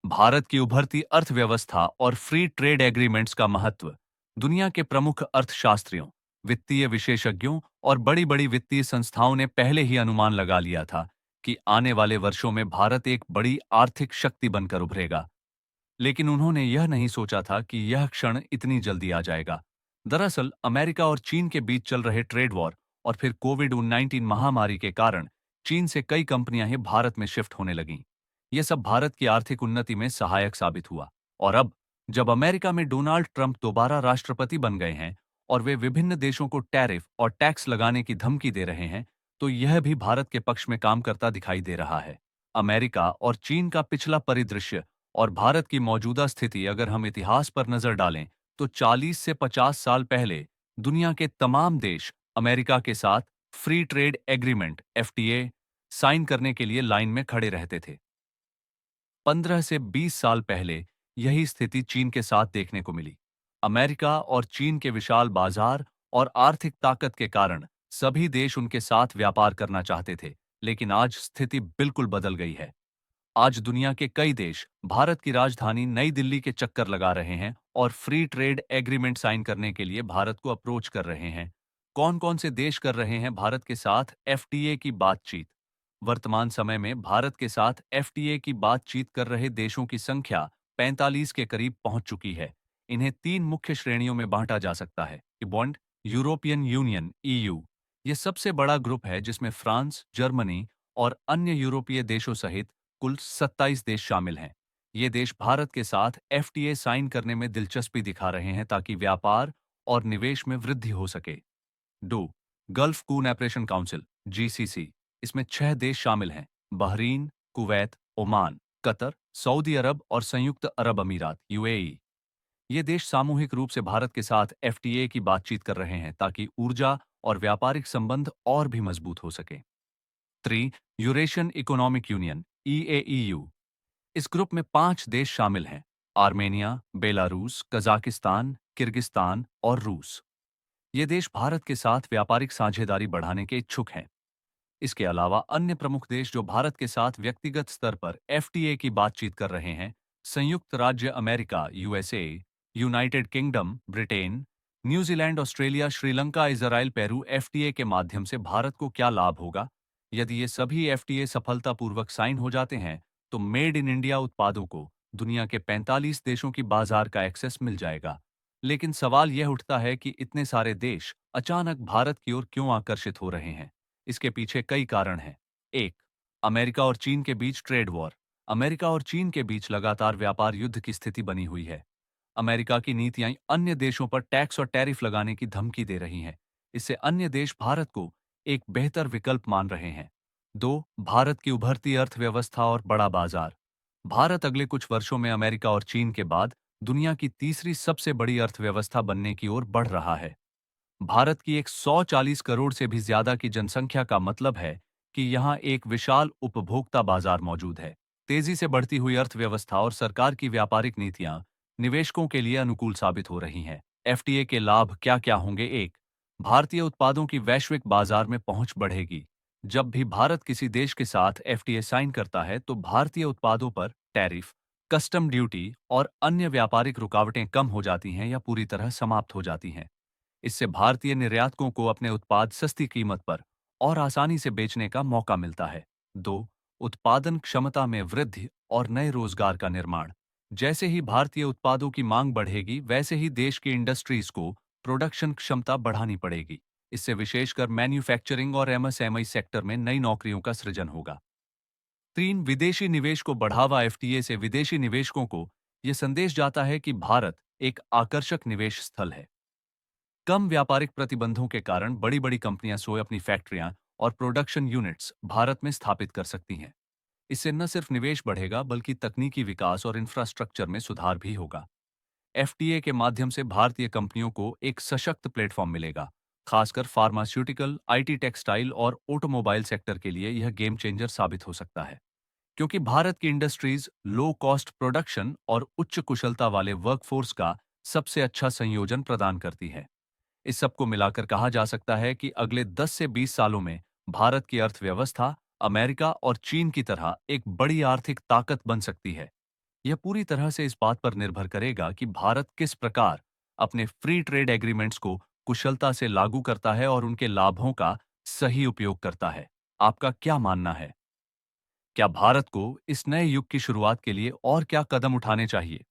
भारत की उभरती अर्थव्यवस्था और फ्री ट्रेड एग्रीमेंट्स का महत्व दुनिया के प्रमुख अर्थशास्त्रियों, वित्तीय विशेषज्ञों और बड़ी-बड़ी वित्तीय संस्थाओं ने पहले ही अनुमान लगा लिया था कि आने वाले वर्षों में भारत एक बड़ी आर्थिक शक्ति बनकर उभरेगा। लेकिन उन्होंने यह नहीं सोचा था कि यह क्षण इतनी जल्दी आ जाएगा। दरअसल अमेरिका और चीन के बीच चल रहे ट्रेड वॉर और फिर कोविड-19 महामारी के कारण चीन से कई कंपनियां ही भारत में शिफ्ट होने लगीं। यह सब भारत की आर्थिक उन्नति में सहायक साबित हुआ। और अब जब अमेरिका में डोनाल्ड ट्रंप दोबारा राष्ट्रपति बन गए हैं और वे विभिन्न देशों को टैरिफ और टैक्स लगाने की धमकी दे रहे हैं, तो यह भी भारत के पक्ष में काम करता दिखाई दे रहा है। अमेरिका और चीन का पिछला परिदृश्य और भारत की मौजूदा स्थिति अगर हम इतिहास पर नजर डालें, तो 40 से 50 साल पहले दुनिया के तमाम देश अमेरिका के साथ free trade agreement FTA sign करने के लिए लाइन में खड़े रहते थे। 15 से 20 साल पहले यही स्थिति चीन के साथ देखने को मिली। अमेरिका और चीन के विशाल बाजार और आर्थिक ताकत के कारण सभी देश उनके साथ व्यापार करना चाहते थे, लेकिन आज स्थिति बिल्कुल बदल गई है। आज दुनिया के कई देश भारत की राजधानी नई दिल्ली के चक्कर लगा रहे हैं और फ्री ट्रेड एग्रीमेंट साइन करने के लिए भारत को अप्रोच कर रहे हैं। कौन-कौन से देश कर रहे हैं भारत के साथ एफटीए की बातचीत? वर्तमान समय में भारत के साथ एफटीए की बातचीत कर रहे देशों की संख्या 45 के करीब पहुंच चुकी है। इन्हें तीन मुख्य श्रेणियों में बांटा जा सकता है। बॉन्ड, यूरोपियन यूनियन ईयू, ये सबसे बड़ा ग्रुप है जिसमें फ्रांस, जर्मनी और अन्य यूरोपीय देशों सहित कुल 27 देश शामिल हैं। ये देश भारत के साथ एफटीए साइन करने में दिलचस्पी दिखा रहे हैं ताकि व्यापार और निवेश में वृद्धि हो सके। डू गल्फ कूनैपरेशन काउंसिल जीसीसी, इसमें 6 देश शामिल हैं: Bahrain, Kuwait, Oman, Qatar, Saudi Arab और संयुक्त अरब अमीरात यूएई। ये देश सामूहिक रूप से भारत के साथ एफटीए की बातचीत कर रहे हैं ताकि ऊर्जा और व्यापारिक संबंध और भी मजबूत हो सके। 3. यूरेशियन इकोनॉमिक यूनियन ईएईयू, इस ग्रुप में 5 देश शामिल हैं: आर्मेनिया, बेलारूस, कजाकिस्तान, किर्गिस्तान और रूस। ये देश भारत के साथ व्यापारिक साझेदारी बढ़ाने के इच्छुक हैं। इसके अलावा अन्य प्रमुख देश जो भारत के साथ व्यक्तिगत स्तर पर एफटीए की बातचीत कर रहे हैं: संयुक्त राज्य America USA, United kingdom Britain, New Zealand, Australia, Sri Lanka, Israel, Peru. FTA के माध्यम से भारत को क्या लाभ होगा? यदि ये सभी एफटीए सफलतापूर्वक साइन हो जाते हैं, तो मेड इन इंडिया उत्पादों को दुनिया के 45 देशों की बाजार का एक्सेस मिल जाएगा। लेकिन सवाल यह उठता है कि इतने सारे देश अचानक भारत की ओर क्यों आकर्षित हो रहे हैं? इसके पीछे कई कारण हैं। 1. अमेरिका और चीन के बीच ट्रेड वॉर। अमेरिका और चीन के बीच लगातार व्यापार युद्ध की स्थिति बनी हुई है। अमेरिका की नीतियां अन्य देशों पर टैक्स और टैरिफ लगाने की धमकी दे रही हैं। इससे अन्य देश भारत को एक बेहतर विकल्प मान रहे हैं। 2. भारत की उभरती अर्थव्यवस्था और बड़ा बाजार। भारत अगले कुछ वर्षों में अमेरिका और चीन के बाद दुनिया की तीसरी सबसे बड़ी अर्थव्यवस्था बनने की ओर बढ़ रहा है। भारत की 140 करोड़ से भी ज्यादा की जनसंख्या का मतलब है कि यहाँ एक विशाल उपभोक्ता बाजार मौजूद है। तेजी से बढ़ती हुई अर्थव्यवस्था और सरकार की व्यापारिक नीतियां निवेशकों के लिए अनुकूल साबित हो रही हैं। एफटीए के लाभ क्या-क्या होंगे? 1. भारतीय उत्पादों की वैश्विक बाजार में पहुंच बढ़ेगी। जब भी भारत किसी देश के साथ एफटीए साइन करता है, तो भारतीय उत्पादों पर टैरिफ, कस्टम ड्यूटी और अन्य व्यापारिक रुकावटें कम हो जाती हैं या पूरी तरह समाप्त हो जाती हैं। इससे भारतीय निर्यातकों को अपने उत्पाद सस्ती कीमत पर और आसानी से बेचने का मौका मिलता है। 2. उत्पादन क्षमता में वृद्धि और नए रोजगार का निर्माण। जैसे ही भारतीय उत्पादों की मांग बढ़ेगी, वैसे ही देश की इंडस्ट्रीज को प्रोडक्शन क्षमता बढ़ानी पड़ेगी। इससे विशेषकर मैन्युफैक्चरिंग और एमएसएमई सेक्टर में नई नौकरियों का सृजन होगा। 3. विदेशी निवेश को बढ़ावा। एफटीए से विदेशी निवेशकों को यह संदेश जाता है कि भारत एक आकर्षक निवेश स्थल है। कम व्यापारिक प्रतिबंधों के कारण बड़ी-बड़ी कंपनियां स्वयं अपनी फैक्ट्रियां और प्रोडक्शन यूनिट्स भारत में स्थापित कर सकती हैं। इससे न सिर्फ निवेश बढ़ेगा, बल्कि तकनीकी विकास और इंफ्रास्ट्रक्चर में सुधार भी होगा। एफटीए के माध्यम से भारतीय कंपनियों को एक सशक्त प्लेटफॉर्म मिलेगा। खासकर फार्मास्यूटिकल, आईटी, टेक्सटाइल और ऑटोमोबाइल सेक्टर के लिए यह गेम चेंजर साबित हो सकता है, क्योंकि भारत की इंडस्ट्रीज लो कॉस्ट प्रोडक्शन और उच्च कुशलता वाले वर्कफोर्स का सबसे अच्छा संयोजन प्रदान करती है। इस सब को मिलाकर कहा जा सकता है कि अगले 10 से 20 सालों में भारत की अर्थव्यवस्था अमेरिका और चीन की तरह एक बड़ी आर्थिक ताकत बन सकती है। यह पूरी तरह से इस बात पर निर्भर करेगा कि भारत किस प्रकार अपने फ्री ट्रेड एग्रीमेंट्स को कुशलता से लागू करता है और उनके लाभों का सही उपयोग करता है। आपका क्या मानना है? क्या भारत को इस नए युग की शुरुआत के लिए और क्या कदम उठाने चाहिए?